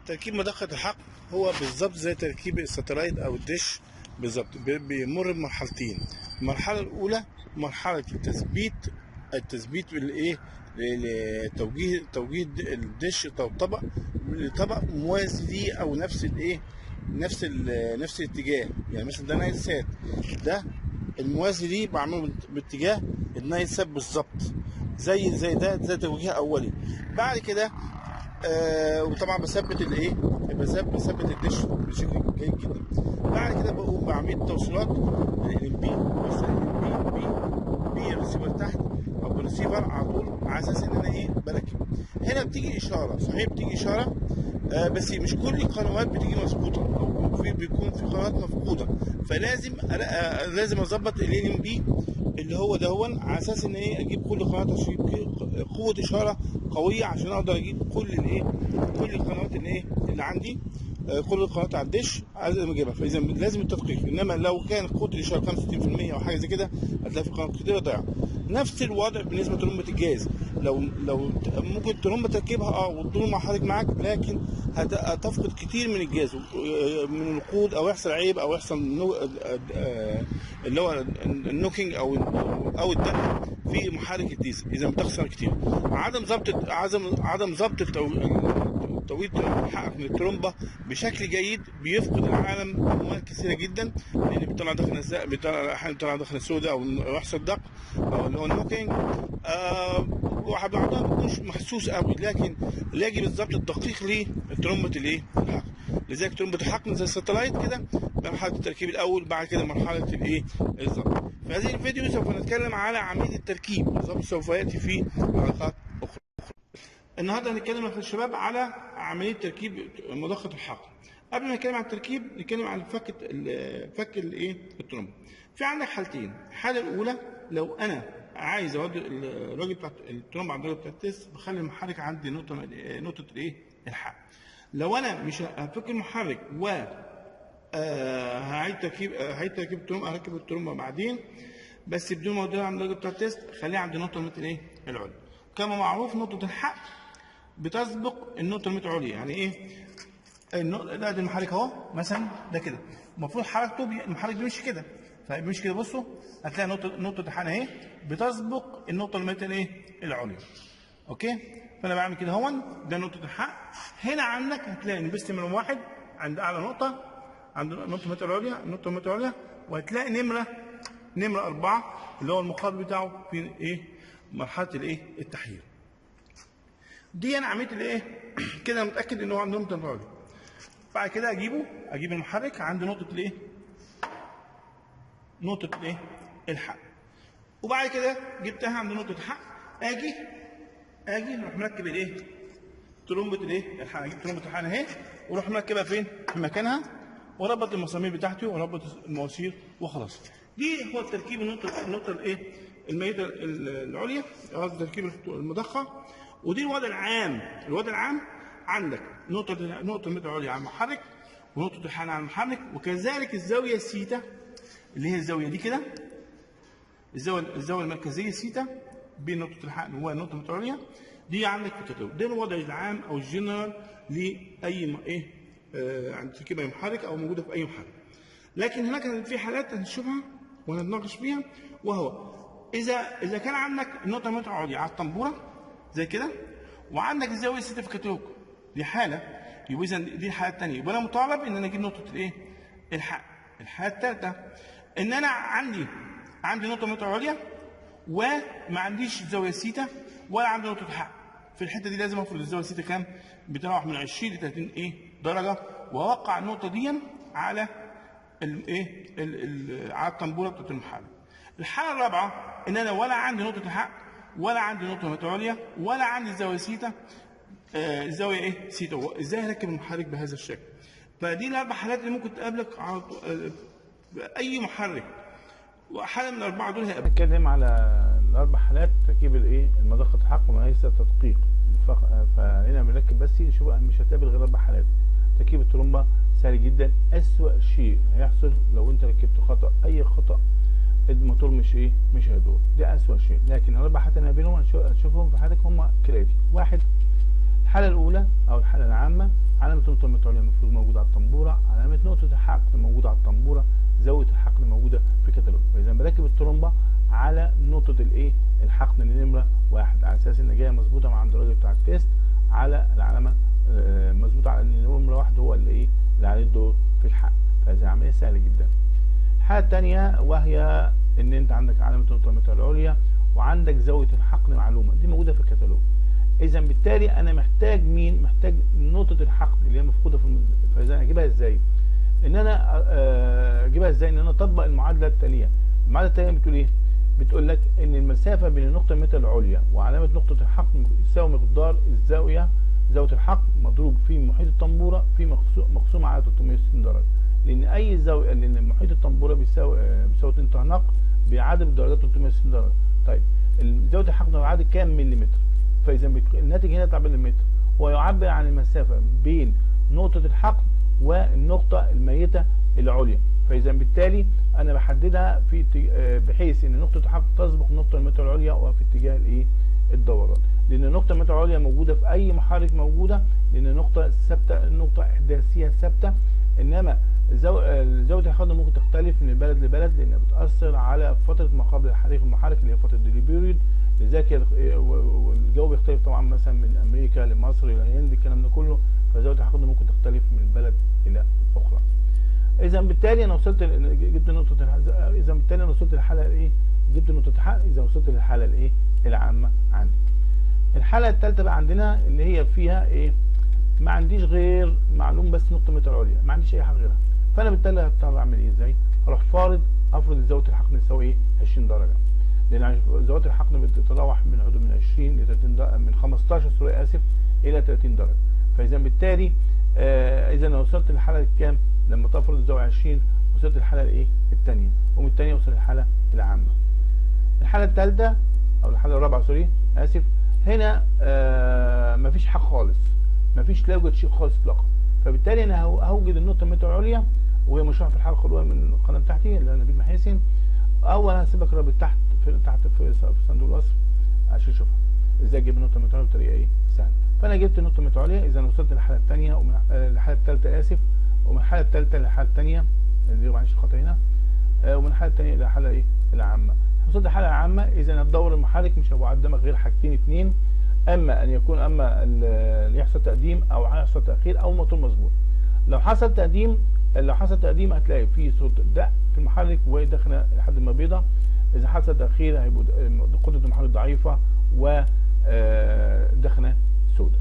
تركيب مضخة الحقن هو بالظبط زي تركيب الستلايت او الدش بالظبط. بيمر بمرحلتين. المرحله الاولى مرحله التثبيت بالايه، توجيه الدش او طبق لطبق موازي ليه او نفس الايه، نفس الاتجاه. يعني مثلا ده نايل سات، ده الموازي ليه بعمله باتجاه النايل سات بالظبط، زي توجيه اولي. بعد كده وطبعا بثبت الايه، بثبت الدش بشكل جيد جدا. بعد كده بقوم بعمل توصيلات للام بي، بوصل الام بي بالريسيفر تحت او بالريسيفر على طول، على اساس ان انا ايه بركب. هنا بتيجي اشاره، صحيح بتيجي اشاره بس مش كل القنوات بتيجي مظبوطه، او بيكون في قنوات مفقوده، لازم اظبط الام بي اللي هو دهون على اساس ان ايه اجيب كل قناه عشان قوه اشاره قويه، عشان اقدر اجيب كل القنوات اللي عندي، كل القنوات على الدش لازم اجيبها. فاذا لازم التدقيق. انما لو كان قوه الاشاره 65% او حاجه زي كده هتلاقي في قنوات كتير ضايعه. نفس الوضع بالنسبه لترمبه الجاز. لو ممكن ترمبه تركبها وتدور مع حضرتك معاك، لكن هتفقد كتير من الجاز من الوقود، او يحصل عيب، او يحصل اللي هو النوكينج او الدق في محرك الديزل. اذا بتخسر كتير. عدم ضبط توقيت حقك من الترومبه بشكل جيد بيفقد العالم اموال كثيره جدا، لان بيطلع داخل السوداء او يحصل دق او اللي هو النوكينج. وبعضها ما بيكونش محسوس قوي، لكن يجب الضبط الدقيق لترومبه الحقن. لذلك ترومبه الحقن زي الستلايت كده، مرحله التركيب الاول، بعد كده مرحله الضبط. في هذه الفيديو سوف نتكلم على عمليه التركيب بالضبط، سوف ياتي في حلقات اخرى. النهارده هنتكلم يا شباب على عمليه تركيب مضخه الحقن. قبل ما نتكلم عن التركيب نتكلم عن فك الترومبه. في عندك حالتين. الحاله الاولى لو انا عايز اودي الراجل بتاع الترومبه عند الراجل بتاع التست، بخلي المحرك عندي نقطه الحقن. لو انا مش هفك المحرك و هعيد تركيب الترومبه، هركب الترومبه بعدين، بس بدون ما اوديها عند الراجل بتاع التست، خليها عند نقطه العليا. كما معروف نقطه الحقن بتسبق النقطه العليا. يعني ايه؟ ده المحرك اهو مثلا، ده كده المفروض حركته المحرك بيمشي كده، فبيمشي كده. بصوا هتلاقي نقطه الحقن اهي بتسبق النقطه العليا. اوكي، فانا بعمل كده اهو، ده نقطه الحقن. هنا عندك هتلاقي نبست من واحد عند اعلى نقطه، عند النقطه العليا، وهتلاقي نمره 4 اللي هو المقابل بتاعه في مرحله التحليل. دي انا عملت كده، انا متاكد ان هو عند نقطه العليا. بعد كده اجيب المحرك عند نقطه الحقن. وبعد كده جبتها عند نقطه الحقن، اجي نروح مركب ترومبه الحقن. اجيب ترومبه الحقن اهي، واروح مركبها فين؟ في مكانها، واربط المسامير بتاعتي، واربط المواسير، وخلاص. دي هو تركيب النقطه الميته العليا، قصدي تركيب المضخه. ودي الوضع العام عندك نقطه الميته العليا على المحرك، ونقطه الحقن على المحرك، وكذلك الزاويه السيتا اللي هي الزاويه دي كده، الزاويه المركزيه سيتا بين نقطه الحقن والنقطه العليا، دي عندك في الكتالوج. ده الوضع العام او الجنرال لاي عند تركيب اي محرك، او موجوده في اي محرك. لكن هناك في حالات هنشوفها وهنتناقش فيها، وهو اذا كان عندك النقطه العليا على الطنبوره زي كده، وعندك الزاويه السيتا في الكتالوج، دي حاله. يبقى اذا دي الحاله الثانيه، يبقى انا مطالب ان انا اجيب نقطه الحقن. الحاله الثالثه ان انا عندي نقطه عليا وما عنديش زاويه سيتا ولا عندي نقطه حقن. في الحته دي لازم افرض الزاويه سيتا كام؟ بتروح من 20 ل 30 درجه، واوقع النقطه دي على على الطنبوره بتاعت المحرك. الحاله الرابعه ان انا ولا عندي نقطه حقن، ولا عندي نقطه عليا، ولا عندي زاويه سيتا، الزاويه سيتا. ازاي هركب المحرك بهذا الشكل؟ فدي الاربع حالات اللي ممكن تقابلك على اي محرك، وحاله من الاربعه دول هيقابلك. نتكلم على الاربع حالات تركيب المضخه الحقن وليس التدقيق. فهنا بنركب بس شوف، مش هتقابل غير 4 حالات. تركيب الترومبه سهل جدا. اسوأ شيء هيحصل لو انت ركبت خطا، اي خطا الموتور مش هيدور، ده اسوأ شيء. لكن الاربع حالات اللي بينهم هتشوفهم في حالتك هم كالاتي. واحد، الحالة الأولى أو الحالة العامة، علامة النقطة المتعالية المفروض موجودة على الطنبورة، علامة نقطة الحقن موجودة على الطنبورة، زاوية الحقن موجودة في الكتالوج. فإذا بركب الترومبة على نقطة الإيه؟ الحقن النمرة 1 على أساس إن جاية مظبوطة مع عند الراجل بتاع التيست على العلامة مظبوطة على إن النمرة 1 هو اللي إيه؟ اللي عليه الدور في الحقن. فهذه عملية سهلة جدا. الحالة الثانية وهي إن أنت عندك علامة النقطة المتعالية العليا وعندك زاوية الحقن معلومة، دي موجودة في الكتالوج. إذا بالتالي أنا محتاج مين؟ محتاج نقطة الحقن اللي هي مفقودة في فإذا أجيبها إزاي؟ إن أنا أجيبها إزاي؟ إن أنا أطبق المعادلة التالية. المعادلة التالية بتقول إيه؟ بتقول لك إن المسافة بين النقطة المتعالية العليا وعلامة نقطة الحقن يساوي مقدار الزاوية، زاوية الحقن مضروب في محيط الطنبورة في مقسوم على 360 درجة. لأن أي زاوية، لأن محيط الطنبورة بيساوي 2 طهنق بعدد الدرجات 360 درجة. طيب زاوية الحقن يعادل كام مليمتر؟ فإذا الناتج هنا يطلع بالمتر، ويعبر عن المسافة بين نقطة الحقن والنقطة الميتة العليا. فإذا بالتالي أنا بحددها في بحيث إن نقطة الحقن تسبق النقطة الميتة العليا وفي اتجاه الإيه؟ الدوران. لأن النقطة الميتة العليا موجودة في أي محرك موجودة، لأن نقطة ثابتة، نقطة إحداثية ثابتة. إنما زاوية الحقن ممكن تختلف من بلد لبلد لأنها بتأثر على فترة ما قبل الحريق المحرك اللي هي فترة الديلي بيريود. لذلك والجو بيختلف طبعا مثلا من أمريكا لمصر إلى الهند الكلام ده كله، فزاوية الحقن ممكن تختلف من بلد إلى أخرى. إذا بالتالي أنا وصلت جبت نقطة إذا بالتالي أنا وصلت للحالة إيه؟ جبت نقطة الحقن. إذا وصلت للحالة الإيه؟ العامة عندي. الحالة الثالثة بقى عندنا اللي هي فيها إيه؟ ما عنديش غير معلوم بس نقطة المتر العليا، ما عنديش أي حاجة غيرها. فأنا بالتالي هضطر أعمل إيه إزاي؟ هروح أفرض زاوية الحقن تساوي إيه؟ 20 درجة. لأن زاوية الحقن بتتراوح من حدود من 20 ل 30 درجة، من 15 إلى 30 درجة. فإذا بالتالي إذا أنا وصلت للحالة الكام؟ لما تفرض الزاوية 20 وصلت للحالة الإيه؟ الثانية، ومن الثانية وصلت للحالة العامة. الحالة الثالثة أو الحالة الرابعة هنا مفيش حاجة خالص، مفيش لا يوجد شيء خالص إطلاقا. فبالتالي أنا هوجد النقطة المتر العليا وهي مشروحة في الحلقة الأولى من القناة بتاعتي اللي أنا نبيل محاسن. أولا هسيبك رابط تحت في صندوق الوصف عشان تشوفها ازاي اجيب النقطة المتر العليا بطريقة ايه؟ سهلة. فأنا جبت النقطة المتر العليا. إذا وصلت للحالة الثانية ومن الحالة الثالثة ومن الحالة الثالثة للحالة الثانية اللي معلش خطأ هنا، ومن الحالة الثانية إلى الحالة ايه؟ العامة. وصلت للحالة العامة، إذا الدور المحرك مش هيبقى قدامك غير حاجتين اتنين، اما ان يكون اللي يحصل تقديم او هيحصل تاخير او موتور مظبوط. لو حصل تقديم هتلاقي في صوت دق في المحرك ودخنه لحد ما بيضه. اذا حصل تاخير هيبقى قدره المحرك ضعيفه ودخنه سوداء.